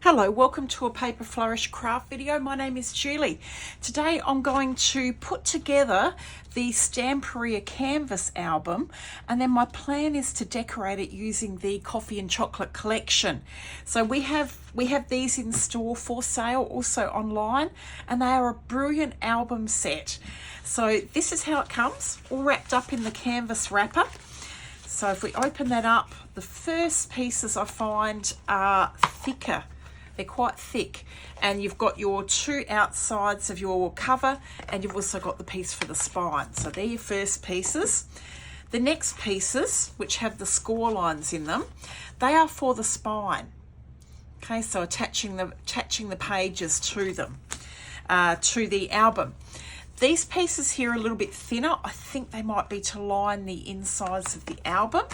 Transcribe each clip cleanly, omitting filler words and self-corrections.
Hello, welcome to a Paper Flourish craft video. My name is Julie. Today I'm going to put together the Stamperia Canvas album, and then my plan is to decorate it using the coffee and chocolate collection. So we have these in store for sale, also online, and they are a brilliant album set. So this is how it comes, all wrapped up in the canvas wrapper. So if we open that up, the first pieces I find are thicker. They're quite thick, and you've got your two outsides of your cover, and you've also got the piece for the spine. So they're your first pieces. The next pieces, which have the score lines in them, they are for the spine. Okay, so attaching the pages to them, to the album. These pieces here are a little bit thinner. I think they might be to line the insides of the album.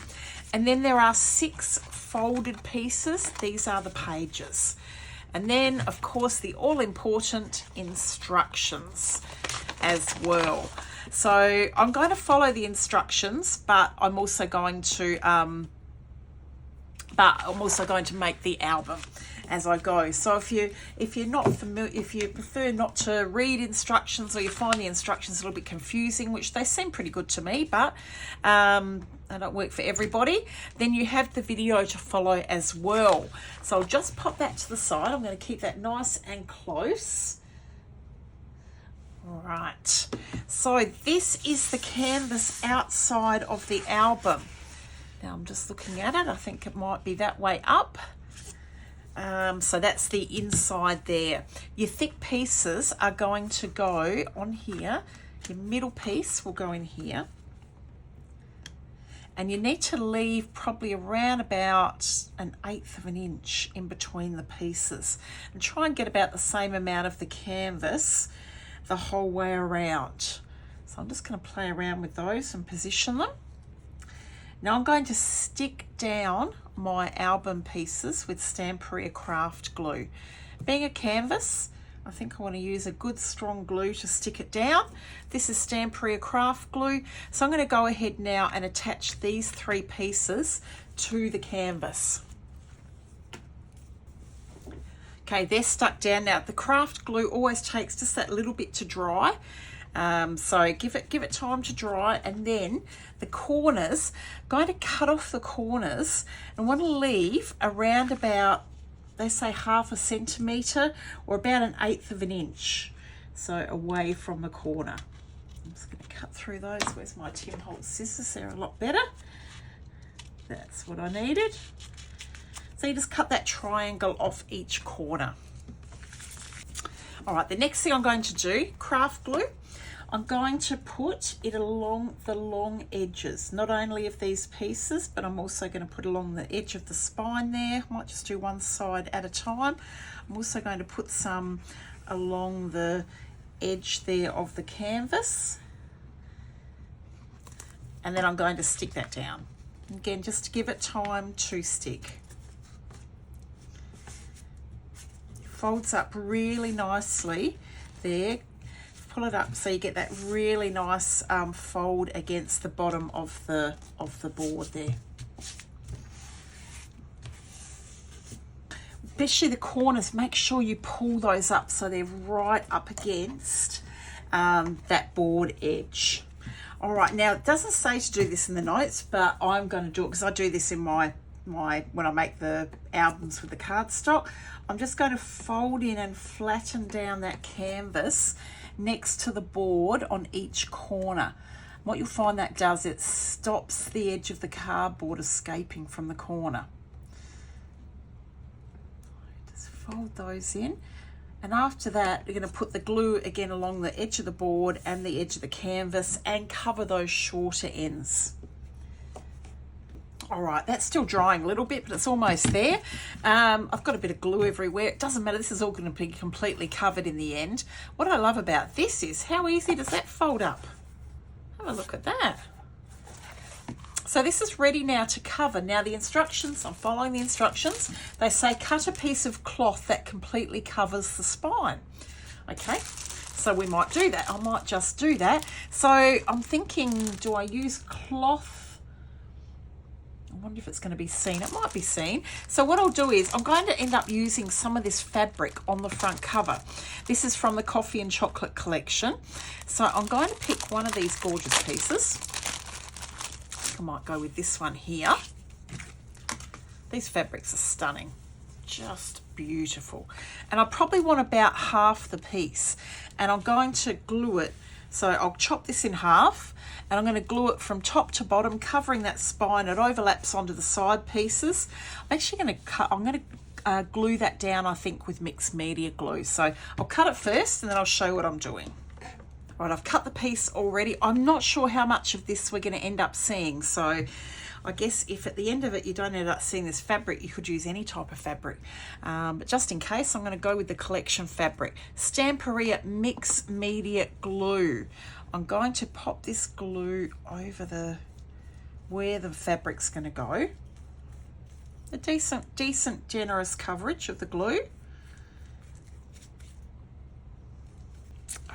And then there are 6 folded pieces. These are the pages. And then, of course, the all-important instructions as well. So I'm going to follow the instructions, but I'm also going to make the album as I go. So if you're not familiar, if you prefer not to read instructions, or you find the instructions a little bit confusing, which they seem pretty good to me, but they don't work for everybody, then you have the video to follow as well. So I'll just pop that to the side. I'm going to keep that nice and close. All right, so this is the canvas outside of the album. Now I'm just looking at it. I think it might be that way up. So that's the inside there. Your thick pieces are going to go on here. Your middle piece will go in here. And you need to leave probably around about 1/8 of an inch in between the pieces. And try and get about the same amount of the canvas the whole way around. So I'm just going to play around with those and position them. Now I'm going to stick down my album pieces with Stamperia craft glue. Being a canvas, I think I want to use a good strong glue to stick it down. This is Stamperia craft glue. So I'm going to go ahead now and attach these 3 pieces to the canvas. Okay, they're stuck down now. The craft glue always takes just that little bit to dry. So give it time to dry, and then the corners, going to cut off the corners and want to leave around about, they say 1/2 centimetre or about 1/8 of an inch, so away from the corner. I'm just going to cut through those. Where's my Tim Holtz scissors? They're a lot better. That's what I needed. So you just cut that triangle off each corner. All right, the next thing I'm going to do, craft glue. I'm going to put it along the long edges, not only of these pieces, but I'm also going to put along the edge of the spine there. I might just do one side at a time. I'm also going to put some along the edge there of the canvas. And then I'm going to stick that down. Again, just to give it time to stick. It folds up really nicely there. Pull it up so you get that really nice fold against the bottom of the board there. Especially the corners, make sure you pull those up so they're right up against that board edge. All right, now it doesn't say to do this in the notes, but I'm going to do it because I do this in my when I make the albums with the cardstock. I'm just going to fold in and flatten down that canvas next to the board on each corner. What you'll find that does, it stops the edge of the cardboard escaping from the corner. Just fold those in, and after that you're going to put the glue again along the edge of the board and the edge of the canvas and cover those shorter ends. All right, that's still drying a little bit, but it's almost there. I've got a bit of glue everywhere. It doesn't matter. This is all going to be completely covered in the end. What I love about this is how easy does that fold up? Have a look at that. So this is ready now to cover. Now the instructions, I'm following the instructions. They say cut a piece of cloth that completely covers the spine. Okay, so we might do that. I might just do that. So I'm thinking, do I use cloth? I wonder if it's going to be seen. It might be seen. So what I'll do is I'm going to end up using some of this fabric on the front cover. This is from the Coffee and Chocolate collection. So I'm going to pick one of these gorgeous pieces. I might go with this one here. These fabrics are stunning. Just beautiful. And I probably want about half the piece. And I'm going to glue it. So I'll chop this in half and I'm going to glue it from top to bottom, covering that spine. It overlaps onto the side pieces. I'm actually going to cut, I'm going to glue that down, I think, with mixed media glue. So I'll cut it first and then I'll show you what I'm doing. Right, I've cut the piece already. I'm not sure how much of this we're going to end up seeing. So I guess if at the end of it you don't end up seeing this fabric, you could use any type of fabric. But just in case, I'm going to go with the collection fabric. Stamperia Mixed Media Glue. I'm going to pop this glue over where the fabric's going to go. A decent generous coverage of the glue.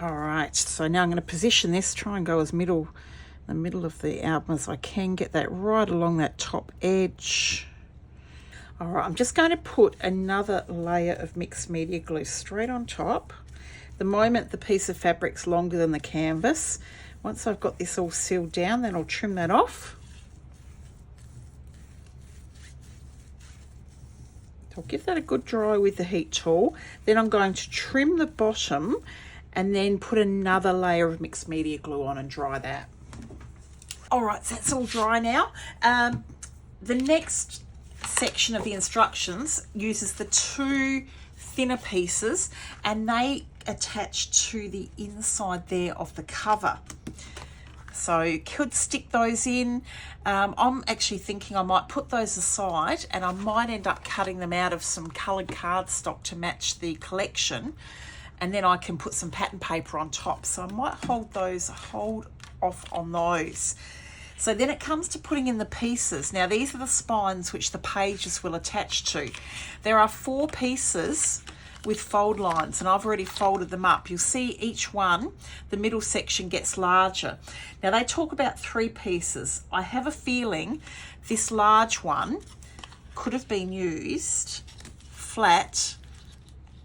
All right, so now I'm going to position this, try and go as the middle of the album as I can, get that right along that top edge. All right, I'm just going to put another layer of mixed media glue straight on top. The moment the piece of fabric's longer than the canvas, once I've got this all sealed down, then I'll trim that off. I'll give that a good dry with the heat tool. Then I'm going to trim the bottom and then put another layer of mixed media glue on and dry that. All right, so that's all dry now. The next section of the instructions uses the two thinner pieces and they attach to the inside there of the cover. So you could stick those in. I'm actually thinking I might put those aside and I might end up cutting them out of some coloured cardstock to match the collection. And then I can put some pattern paper on top. So I might hold off on those. So then it comes to putting in the pieces. Now these are the spines which the pages will attach to. There are 4 pieces with fold lines and I've already folded them up. You'll see each one, the middle section gets larger. Now they talk about 3 pieces. I have a feeling this large one could have been used flat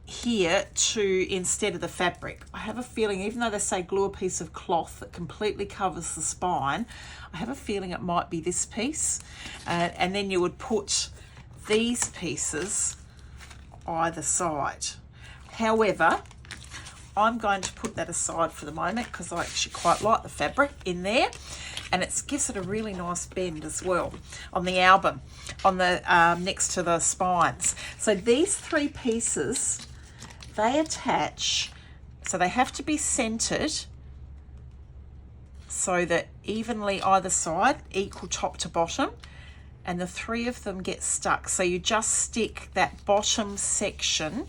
here instead of the fabric. I have a feeling, even though they say glue a piece of cloth that completely covers the spine, I have a feeling it might be this piece. And then you would put these pieces either side. However, I'm going to put that aside for the moment because I actually quite like the fabric in there. And it gives it a really nice bend as well on the album, on the next to the spines. So these 3 pieces, they attach, so they have to be centered so that evenly either side, equal top to bottom, and the 3 of them get stuck. So you just stick that bottom section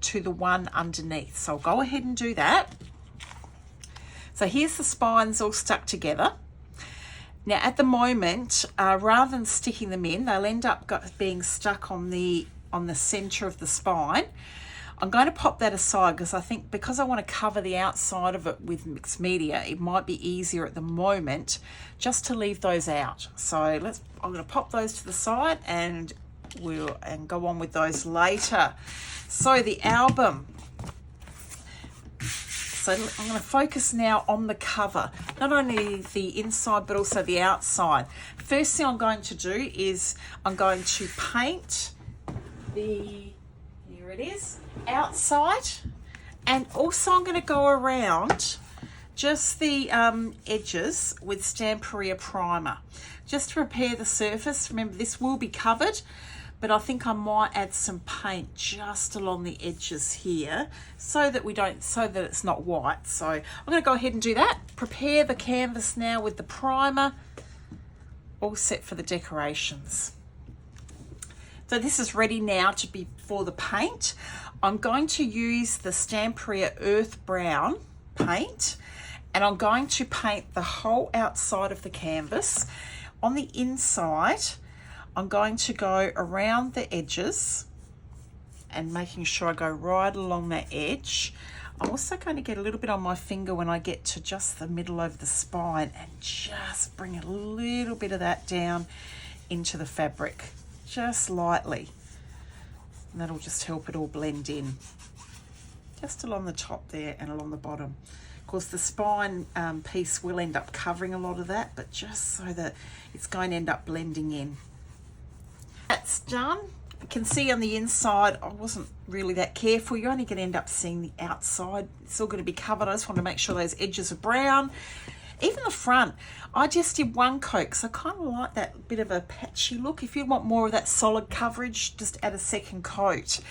to the one underneath. So I'll go ahead and do that. So here's the spines all stuck together. Now at the moment, rather than sticking them in, they'll end up being stuck on the center of the spine. I'm going to pop that aside because I think because I want to cover the outside of it with mixed media, it might be easier at the moment just to leave those out. So I'm going to pop those to the side and we'll go on with those later. So the album. So I'm going to focus now on the cover, not only the inside but also the outside. First thing I'm going to do is I'm going to paint here it is, outside, and also I'm going to go around just the edges with Stamperia Primer, just to prepare the surface. Remember, this will be covered, but I think I might add some paint just along the edges here so that it's not white. So I'm going to go ahead and do that. Prepare the canvas now with the primer, all set for the decorations. So this is ready now to be for the paint. I'm going to use the Stamperia Earth Brown paint, and I'm going to paint the whole outside of the canvas. On the inside, I'm going to go around the edges and making sure I go right along that edge. I'm also going to get a little bit on my finger when I get to just the middle of the spine and just bring a little bit of that down into the fabric, just lightly. And that'll just help it all blend in. Just along the top there and along the bottom. Of course, the spine piece will end up covering a lot of that, but just so that it's going to end up blending in. That's done. You can see on the inside, I wasn't really that careful. You're only going to end up seeing the outside. It's all going to be covered. I just want to make sure those edges are brown. Even the front, I just did one coat because I kind of like that bit of a patchy look. If you want more of that solid coverage, just add a second coat.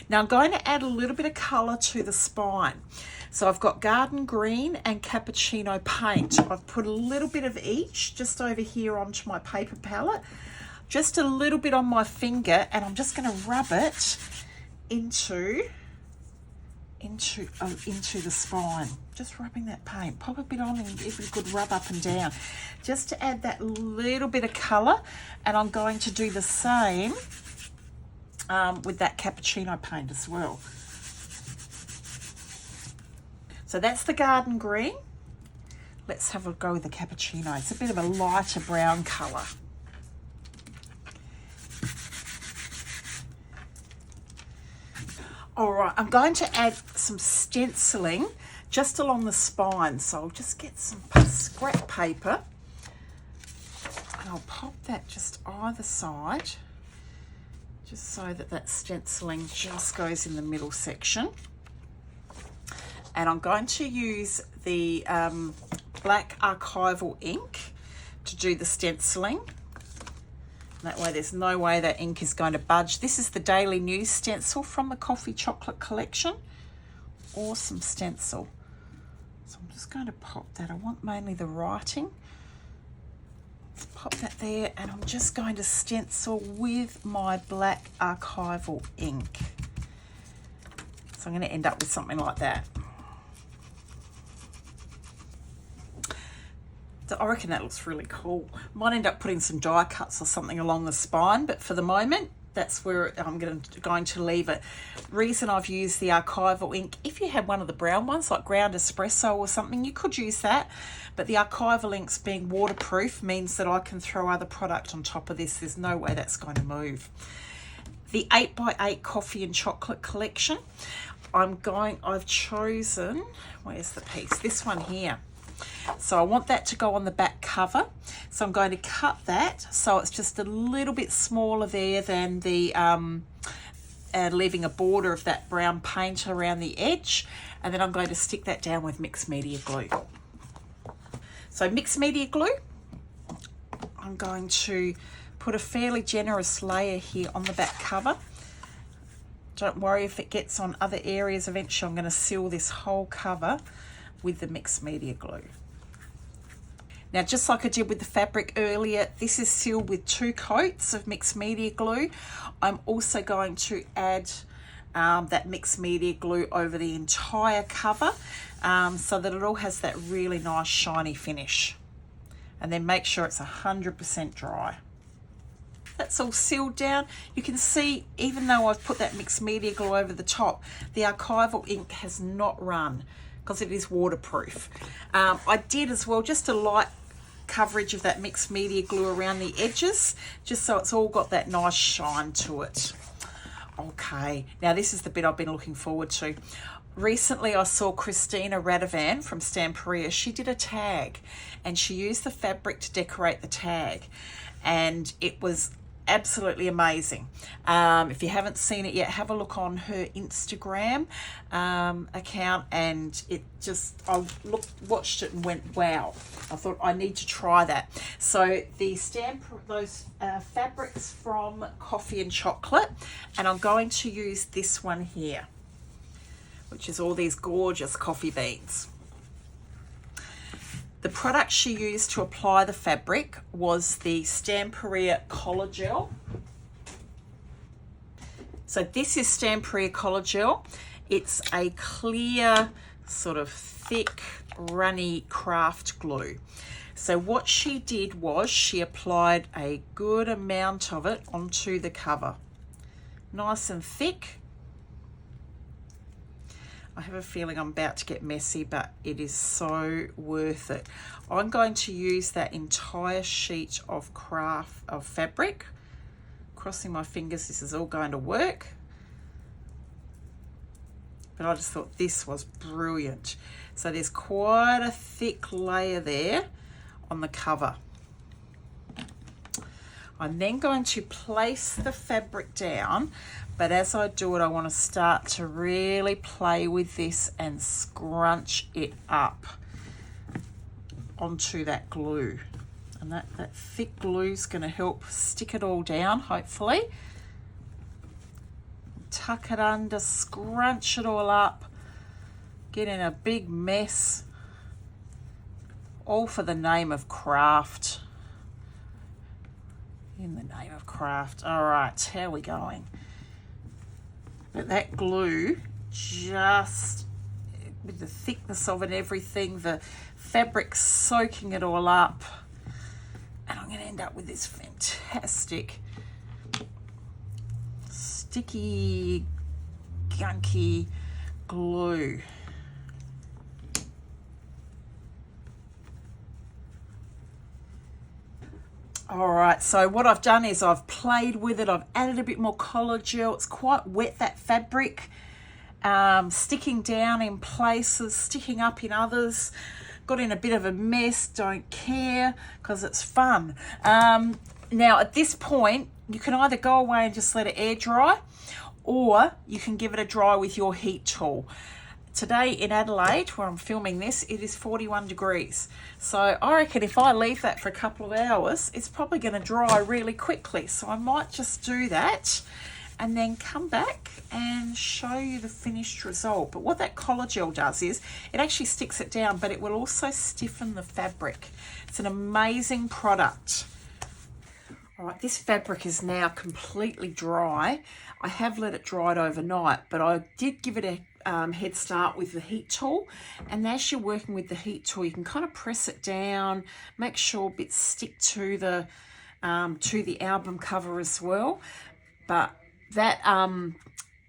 Now I'm going to add a little bit of colour to the spine. So I've got Garden Green and Cappuccino paint. I've put a little bit of each just over here onto my paper palette. Just a little bit on my finger, and I'm just going to rub it into the spine. Just rubbing that paint. Pop a bit on and give it a good rub up and down. Just to add that little bit of colour, and I'm going to do the same with that Cappuccino paint as well. So that's the Garden Green. Let's have a go with the Cappuccino. It's a bit of a lighter brown colour. All right, I'm going to add some stenciling just along the spine. So I'll just get some scrap paper and I'll pop that just either side, just so that that stenciling just goes in the middle section. And I'm going to use the black Archival ink to do the stenciling. That way there's no way that ink is going to budge. This is the Daily News stencil from the Coffee Chocolate collection. Awesome stencil. So I'm just going to pop that. I want mainly the writing. Let's pop that there, and I'm just going to stencil with my black Archival ink. So I'm going to end up with something like that. I reckon that looks really cool. Might end up putting some die cuts or something along the spine, but for the moment, that's where I'm going to leave it. Reason I've used the Archival ink, if you had one of the brown ones, like ground espresso or something, you could use that. But the Archival inks being waterproof means that I can throw other product on top of this. There's no way that's going to move. The 8x8 Coffee and Chocolate collection, I've chosen, where's the piece? This one here. So I want that to go on the back cover. So I'm going to cut that so it's just a little bit smaller there than the leaving a border of that brown paint around the edge. And then I'm going to stick that down with mixed media glue. So mixed media glue, I'm going to put a fairly generous layer here on the back cover. Don't worry if it gets on other areas. Eventually I'm going to seal this whole cover with the mixed media glue. Now, just like I did with the fabric earlier, this is sealed with 2 coats of mixed media glue. I'm also going to add that mixed media glue over the entire cover so that it all has that really nice shiny finish. And then make sure it's 100% dry. That's all sealed down. You can see, even though I've put that mixed media glue over the top, the Archival ink has not run because it is waterproof. I did as well just a light coverage of that mixed media glue around the edges, just so it's all got that nice shine to it. Okay, now this is the bit I've been looking forward to. Recently I saw Christina Radovan from Stamperia. She did a tag and she used the fabric to decorate the tag, and it was absolutely amazing. If you haven't seen it yet, have a look on her Instagram account, and it just, I watched it and went, wow. I thought I need to try that. So those fabrics from Coffee and Chocolate, and I'm going to use this one here, which is all these gorgeous coffee beans. The product she used to apply the fabric was the Stamperia Collagel. So this is Stamperia Collagel. It's a clear, sort of thick, runny craft glue. So what she did was she applied a good amount of it onto the cover. Nice and thick. I have a feeling I'm about to get messy, but it is so worth it. I'm going to use that entire sheet of fabric. Crossing my fingers this is all going to work. But I just thought this was brilliant. So there's quite a thick layer there on the cover. I'm then going to place the fabric down, but as I do it, I want to start to really play with this and scrunch it up onto that glue. And that thick glue is going to help stick it all down, hopefully. Tuck it under, scrunch it all up, get in a big mess, all for the name of craft. In the name of craft. All right, how are we going? But that glue, just with the thickness of it, everything, the fabric soaking it all up, and I'm going to end up with this fantastic sticky, gunky glue. All right, so what I've done is I've played with it. I've added a bit more Collagel. It's quite wet, that fabric, sticking down in places, sticking up in others. Got in a bit of a mess, don't care, because it's fun. Now, at this point, you can either go away and just let it air dry, or you can give it a dry with your heat tool. Today in Adelaide, where I'm filming this, it is 41 degrees. So I reckon if I leave that for a couple of hours, it's probably going to dry really quickly. So I might just do that and then come back and show you the finished result. But what that Collagel does is it actually sticks it down, but it will also stiffen the fabric. It's an amazing product. All right, this fabric is now completely dry. I have let it dry overnight, but I did give it a head start with the heat tool, and as you're working with the heat tool, you can kind of press it down, make sure bits stick to the album cover as well. But that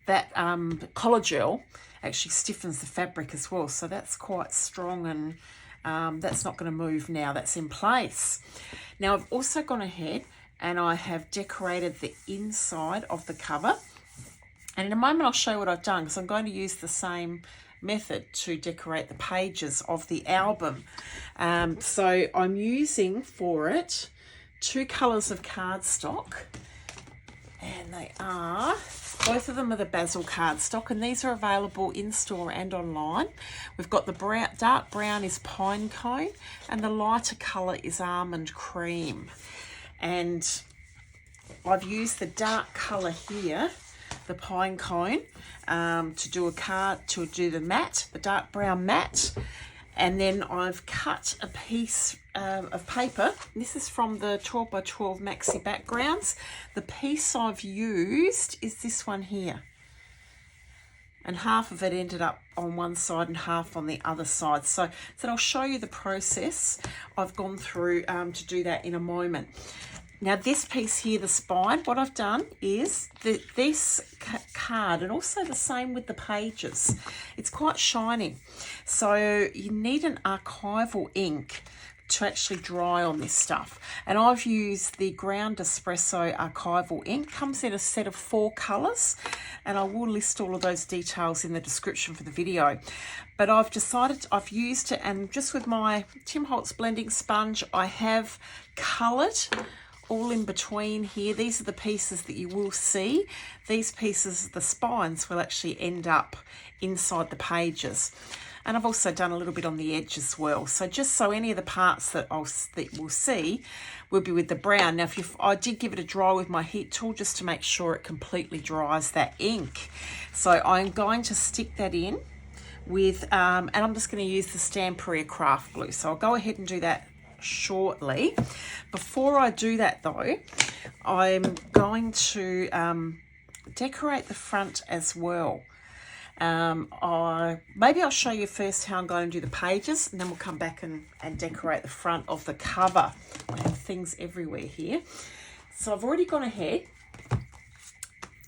Collagel actually stiffens the fabric as well, so that's quite strong, and that's not going to move now. That's in place. Now I've also gone ahead and I have decorated the inside of the cover. And in a moment I'll show you what I've done, because I'm going to use the same method to decorate the pages of the album. So I'm using for it 2 colours of cardstock, and they are, both of them are the Bazzill cardstock, and these are available in store and online. We've got the brown, dark brown is Pinecone, and the lighter colour is Almond Cream. And I've used the dark colour here, the Pinecone, to do a card, to do the matte, the dark brown matte. And then I've cut a piece of paper. This is from the 12 by 12 Maxi backgrounds. The piece I've used is this one here. And half of it ended up on one side and half on the other side. So I'll show you the process I've gone through to do that in a moment. Now this piece here, the spine, what I've done is this card, and also the same with the pages, it's quite shiny. So you need an archival ink to actually dry on this stuff. And I've used the ground Espresso archival ink. Comes in a set of 4 colours, and I will list all of those details in the description for the video. But I've decided, I've used it, and just with my Tim Holtz blending sponge, I have coloured all in between here. These are the pieces that you will see. These pieces, the spines, will actually end up inside the pages. And I've also done a little bit on the edge as well. So just so any of the parts that we'll see will be with the brown. Now, I did give it a dry with my heat tool just to make sure it completely dries that ink. So I'm going to stick that in with, and I'm just going to use the Stamperia craft glue. So I'll go ahead and do that shortly. Before I do that though, I'm going to decorate the front as well. Maybe I'll show you first how I'm going to do the pages, and then we'll come back and decorate the front of the cover. I have things everywhere here. So I've already gone ahead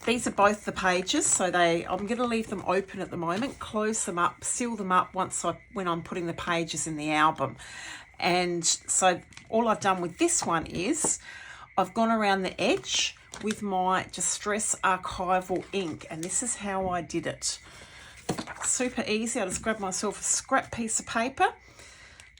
these are both the pages, so I'm going to leave them open at the moment, close them up, seal them up when I'm putting the pages in the album. And so all I've done with this one is I've gone around the edge with my Distress Archival ink, and this is how I did it. Super easy. I just grabbed myself a scrap piece of paper,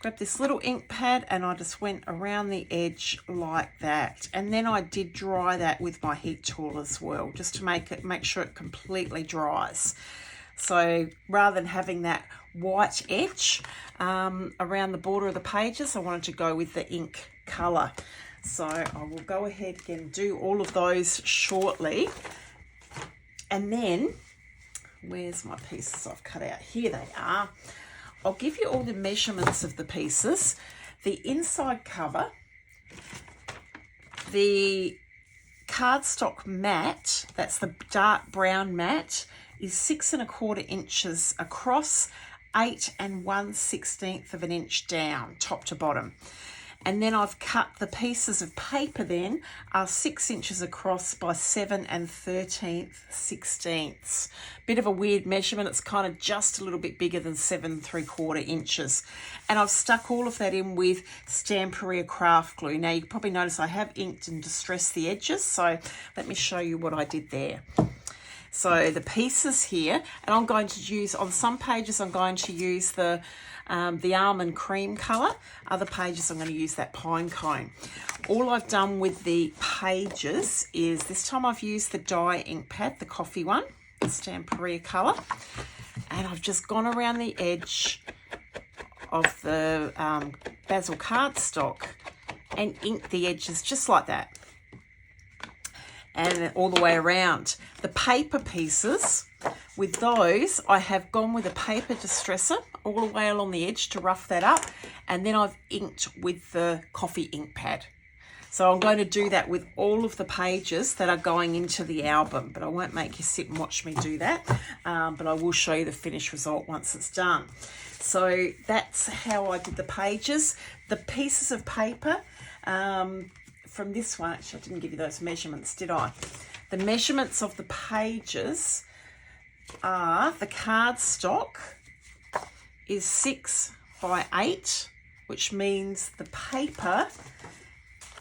grabbed this little ink pad, and I just went around the edge like that. And then I did dry that with my heat tool as well, just to make sure it completely dries. So rather than having that white edge around the border of the pages, I wanted to go with the ink colour. So I will go ahead and do all of those shortly. And then, where's my pieces I've cut out? Here they are. I'll give you all the measurements of the pieces. The inside cover, the cardstock mat, that's the dark brown mat, is 6 1/4 inches across, 8 1/16 of an inch down, top to bottom. And then I've cut the pieces of paper then are 6 inches across by 7 13/16. Bit of a weird measurement. It's kind of just a little bit bigger than 7 3/4 inches. And I've stuck all of that in with Stamperia craft glue. Now you can probably notice I have inked and distressed the edges. So let me show you what I did there. So the pieces here, and I'm going to use, on some pages I'm going to use the almond cream colour. Other pages I'm going to use that Pinecone. All I've done with the pages is, this time I've used the dye ink pad, the coffee one, the Stamperia colour, and I've just gone around the edge of the Bazzill cardstock and inked the edges just like that. And all the way around. The paper pieces, with those, I have gone with a paper distresser all the way along the edge to rough that up. And then I've inked with the coffee ink pad. So I'm going to do that with all of the pages that are going into the album. But I won't make you sit and watch me do that. But I will show you the finished result once it's done. So that's how I did the pages. The pieces of paper, from this one, actually I didn't give you those measurements, did I? The measurements of the pages are, the cardstock is 6 by 8, which means the paper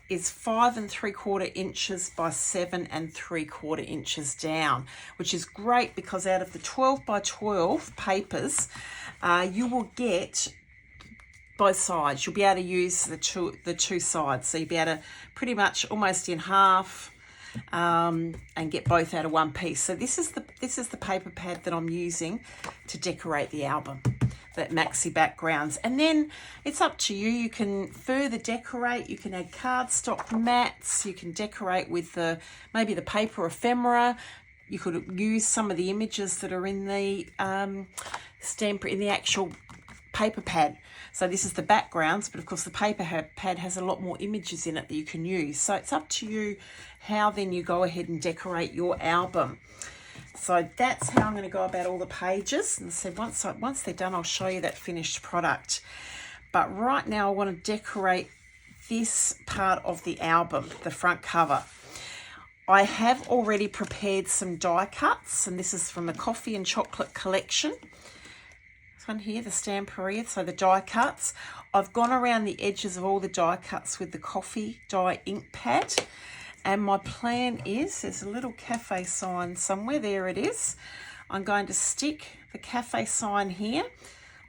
is 5 3/4 inches by 7 3/4 inches down, which is great because out of the 12 by 12 papers, you will get both sides. You'll be able to use the two sides, so you'll be able to pretty much almost in half and get both out of one piece. So this is the paper pad that I'm using to decorate the album, that Maxi backgrounds. And then it's up to you. You can further decorate. You can add cardstock mats. You can decorate with maybe the paper ephemera. You could use some of the images that are in the in the actual paper pad. So this is the backgrounds, but of course the paper pad has a lot more images in it that you can use. So it's up to you how then you go ahead and decorate your album. So that's how I'm going to go about all the pages. And so once they're done, I'll show you that finished product. But right now I want to decorate this part of the album, the front cover. I have already prepared some die cuts, and this is from the Coffee and Chocolate collection. One here, the Stamperia, so the die cuts. I've gone around the edges of all the die cuts with the coffee dye ink pad, and my plan is, there's a little cafe sign somewhere, there it is. I'm going to stick the cafe sign here.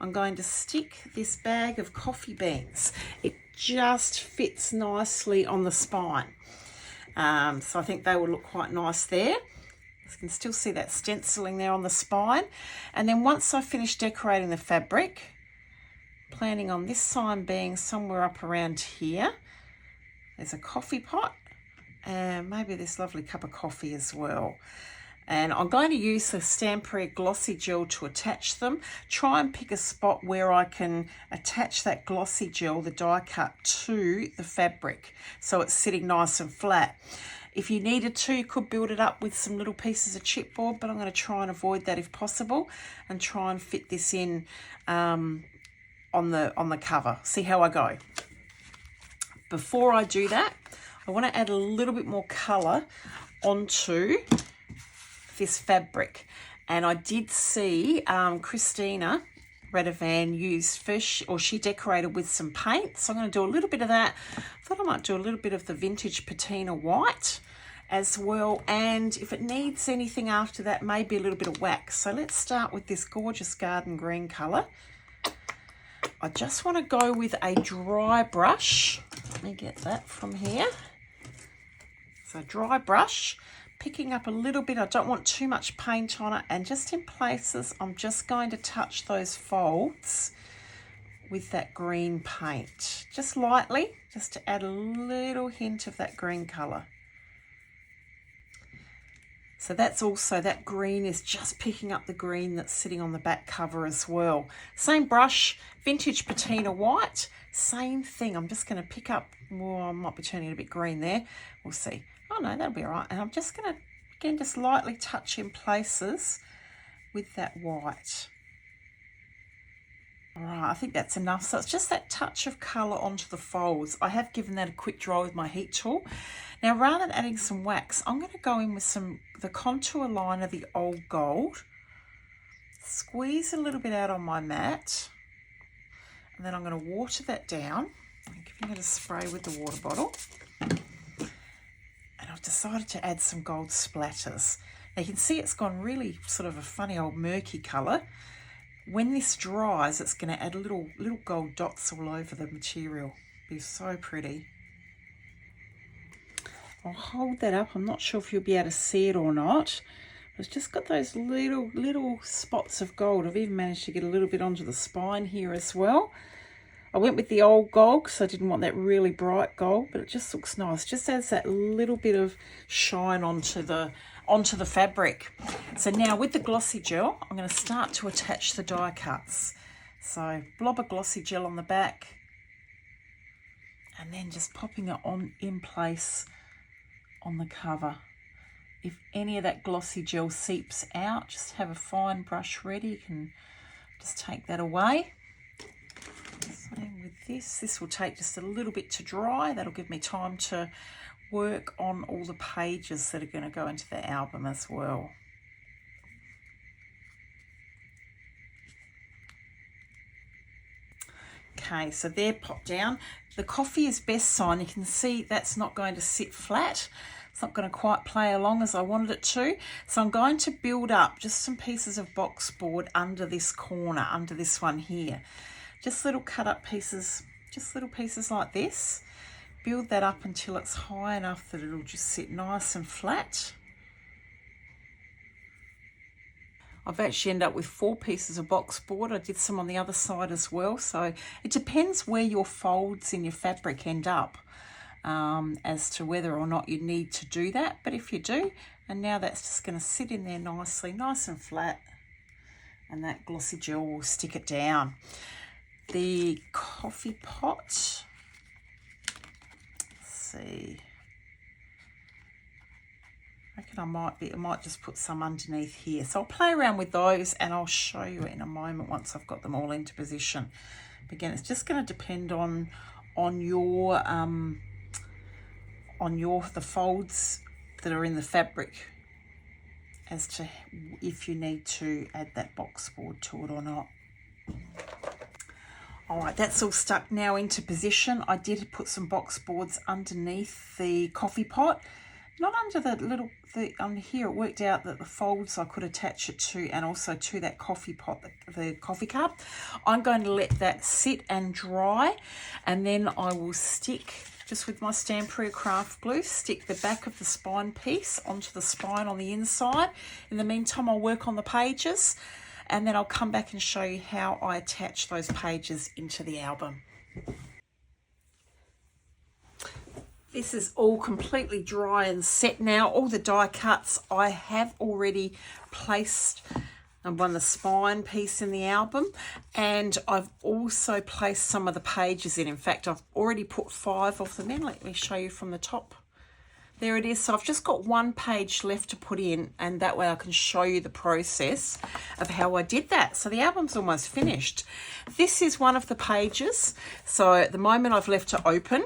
I'm going to stick this bag of coffee beans. It just fits nicely on the spine. So I think they will look quite nice there. You can still see that stenciling there on the spine. And then once I finish decorating the fabric, planning on this sign being somewhere up around here, there's a coffee pot and maybe this lovely cup of coffee as well. And I'm going to use the Stamperia Glossy Gel to attach them. Try and pick a spot where I can attach that glossy gel, the die cut, to the fabric so it's sitting nice and flat. If you needed to, you could build it up with some little pieces of chipboard, but I'm going to try and avoid that if possible and try and fit this in on the cover. See how I go. Before I do that, I want to add a little bit more colour onto this fabric. And I did see Christina Radovan used fish, or she decorated with some paint. So I'm going to do a little bit of that. I thought I might do a little bit of the vintage patina white as well. And if it needs anything after that, maybe a little bit of wax. So let's start with this gorgeous garden green colour. I just want to go with a dry brush. Let me get that from here. So dry brush, picking up a little bit. I don't want too much paint on it. And just in places, I'm just going to touch those folds with that green paint. Just lightly, just to add a little hint of that green colour. So that's also, that green is just picking up the green that's sitting on the back cover as well. Same brush, vintage patina white, same thing. I'm just going to pick up, well, I might be turning it a bit green there. We'll see. Oh no, that'll be all right. And I'm just going to, again, just lightly touch in places with that white. All right, I think that's enough. So it's just that touch of colour onto the folds. I have given that a quick dry with my heat tool. Now, rather than adding some wax, I'm going to go in with the contour liner, the Old Gold. Squeeze a little bit out on my mat. And then I'm going to water that down. I'm giving it a spray with the water bottle. And I've decided to add some gold splatters. Now, you can see it's gone really sort of a funny old murky colour. When this dries, it's going to add little gold dots all over the material. It'll be so pretty. I'll hold that up. I'm not sure if you'll be able to see it or not. But it's just got those little spots of gold. I've even managed to get a little bit onto the spine here as well. I went with the Old Gold because I didn't want that really bright gold, but it just looks nice. Just adds that little bit of shine onto the fabric. So now with the glossy gel, I'm going to start to attach the die cuts. So blob of glossy gel on the back, and then just popping it on in place on the cover. If any of that glossy gel seeps out, just have a fine brush ready. You can just take that away. Same with this will take just a little bit to dry. That'll give me time to work on all the pages that are going to go into the album as well. Okay, so they're popped down. The coffee is best sign. You can see that's not going to sit flat. It's not going to quite play along as I wanted it to. So I'm going to build up just some pieces of box board under this corner, under this one here. Just little cut up pieces, just little pieces like this. Build that up until it's high enough that it'll just sit nice and flat. I've actually ended up with 4 pieces of box board. I did some on the other side as well. So it depends where your folds in your fabric end up as to whether or not you need to do that. But if you do, and now that's just going to sit in there nicely, nice and flat, and that glossy gel will stick it down. The coffee pot, let's see, I reckon I might just put some underneath here. So I'll play around with those and I'll show you in a moment once I've got them all into position. But again, it's just going to depend on the folds that are in the fabric as to if you need to add that box board to it or not. All right, that's all stuck now into position. I did put some box boards underneath the coffee pot, not under under here. It worked out that the folds I could attach it to, and also to that coffee pot, the coffee cup. I'm going to let that sit and dry, and then I will stick, just with my Stamperia craft glue, stick the back of the spine piece onto the spine on the inside. In the meantime, I'll work on the pages, and then I'll come back and show you how I attach those pages into the album. This is all completely dry and set now. All the die cuts I have already placed on the spine piece in the album, and I've also placed some of the pages in. In fact, I've already put 5 of them in. Let me show you from the top There it is. So I've just got one page left to put in, and that way I can show you the process of how I did that. So the album's almost finished. This is one of the pages. So at the moment I've left to open.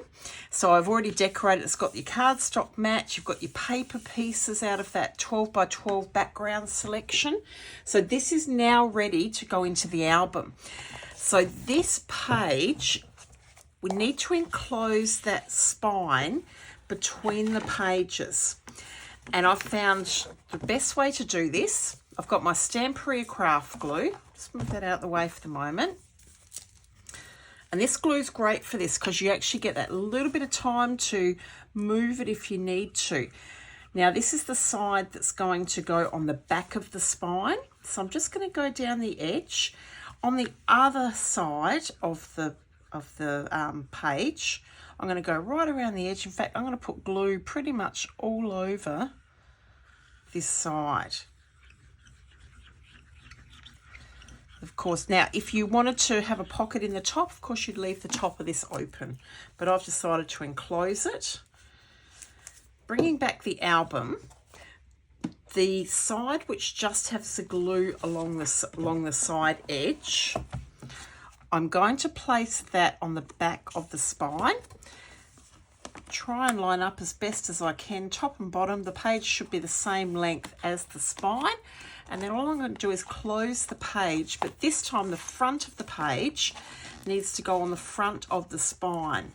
So I've already decorated. It's got your cardstock match. You've got your paper pieces out of that 12 by 12 background selection. So this is now ready to go into the album. So this page, we need to enclose that spine between the pages, and I've found the best way to do this. I've got my Stamperia craft glue. Just move that out of the way for the moment. And this glue is great for this because you actually get that little bit of time to move it if you need to. Now this is the side that's going to go on the back of the spine. So I'm just going to go down the edge. On the other side of the page, I'm going to go right around the edge. In fact, I'm going to put glue pretty much all over this side. Of course, now if you wanted to have a pocket in the top, of course you'd leave the top of this open, but I've decided to enclose it. Bringing back the album, the side which just has the glue along the side edge, I'm going to place that on the back of the spine. Try and line up as best as I can, top and bottom. The page should be the same length as the spine. And then all I'm going to do is close the page, but this time the front of the page needs to go on the front of the spine.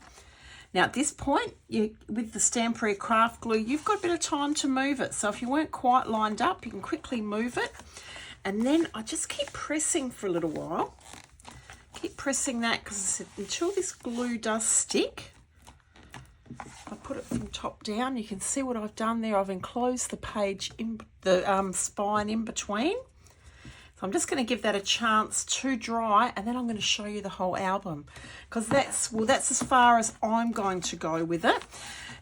Now at this point, with the Stamperia craft glue, you've got a bit of time to move it. So if you weren't quite lined up, you can quickly move it. And then I just keep pressing for a little while. Keep pressing that because until this glue does stick. I put it from top down. You can see what I've done there. I've enclosed the page in the spine in between. So I'm just going to give that a chance to dry, and then I'm going to show you the whole album, because that's as far as I'm going to go with it.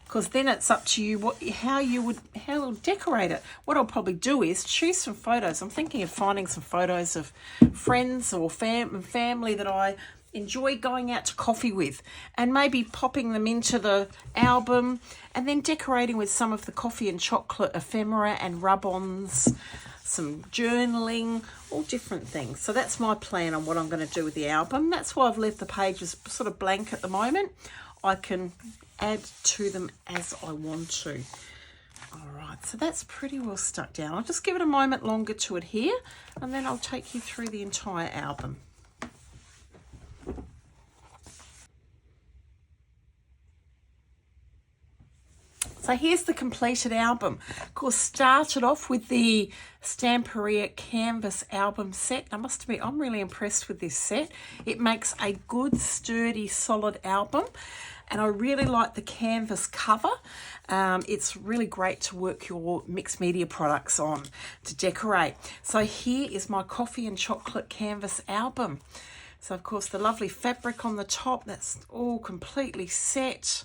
Because then it's up to you how you'll decorate it. What I'll probably do is choose some photos. I'm thinking of finding some photos of friends or family that I enjoy going out to coffee with, and maybe popping them into the album, and then decorating with some of the coffee and chocolate ephemera and rub-ons, some journaling, all different things. So that's my plan on what I'm going to do with the album. That's why I've left the pages sort of blank at the moment. I can add to them as I want to. All right, so that's pretty well stuck down. I'll just give it a moment longer to adhere, and then I'll take you through the entire album. So here's the completed album. Of course, started off with the Stamperia Canvas Album set. I must admit, I'm really impressed with this set. It makes a good, sturdy, solid album. And I really like the canvas cover. It's really great to work your mixed media products on to decorate. So here is my coffee and chocolate canvas album. So of course the lovely fabric on the top, that's all completely set.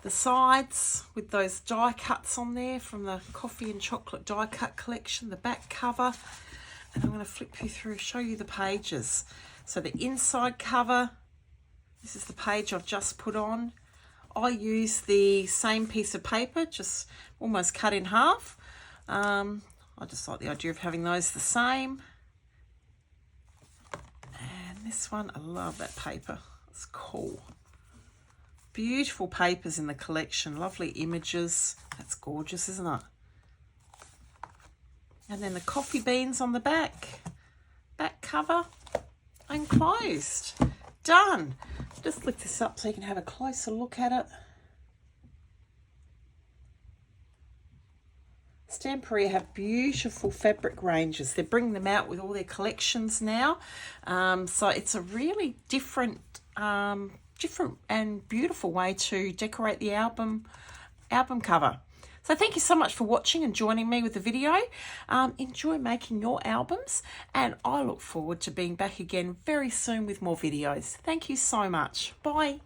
The sides with those die cuts on there from the coffee and chocolate die cut collection, the back cover. And I'm going to flip you through, show you the pages. So the inside cover, this is the page I've just put on. I use the same piece of paper, just almost cut in half. I just like the idea of having those the same. And this one, I love that paper. It's cool. Beautiful papers in the collection, lovely images. That's gorgeous, isn't it? And then the coffee beans on the back cover, and closed. Done. Just lift this up so you can have a closer look at it. Stamperia have beautiful fabric ranges. They're bringing them out with all their collections now. So it's a really different and beautiful way to decorate the album cover. So thank you so much for watching and joining me with the video. Enjoy making your albums, and I look forward to being back again very soon with more videos. Thank you so much. Bye.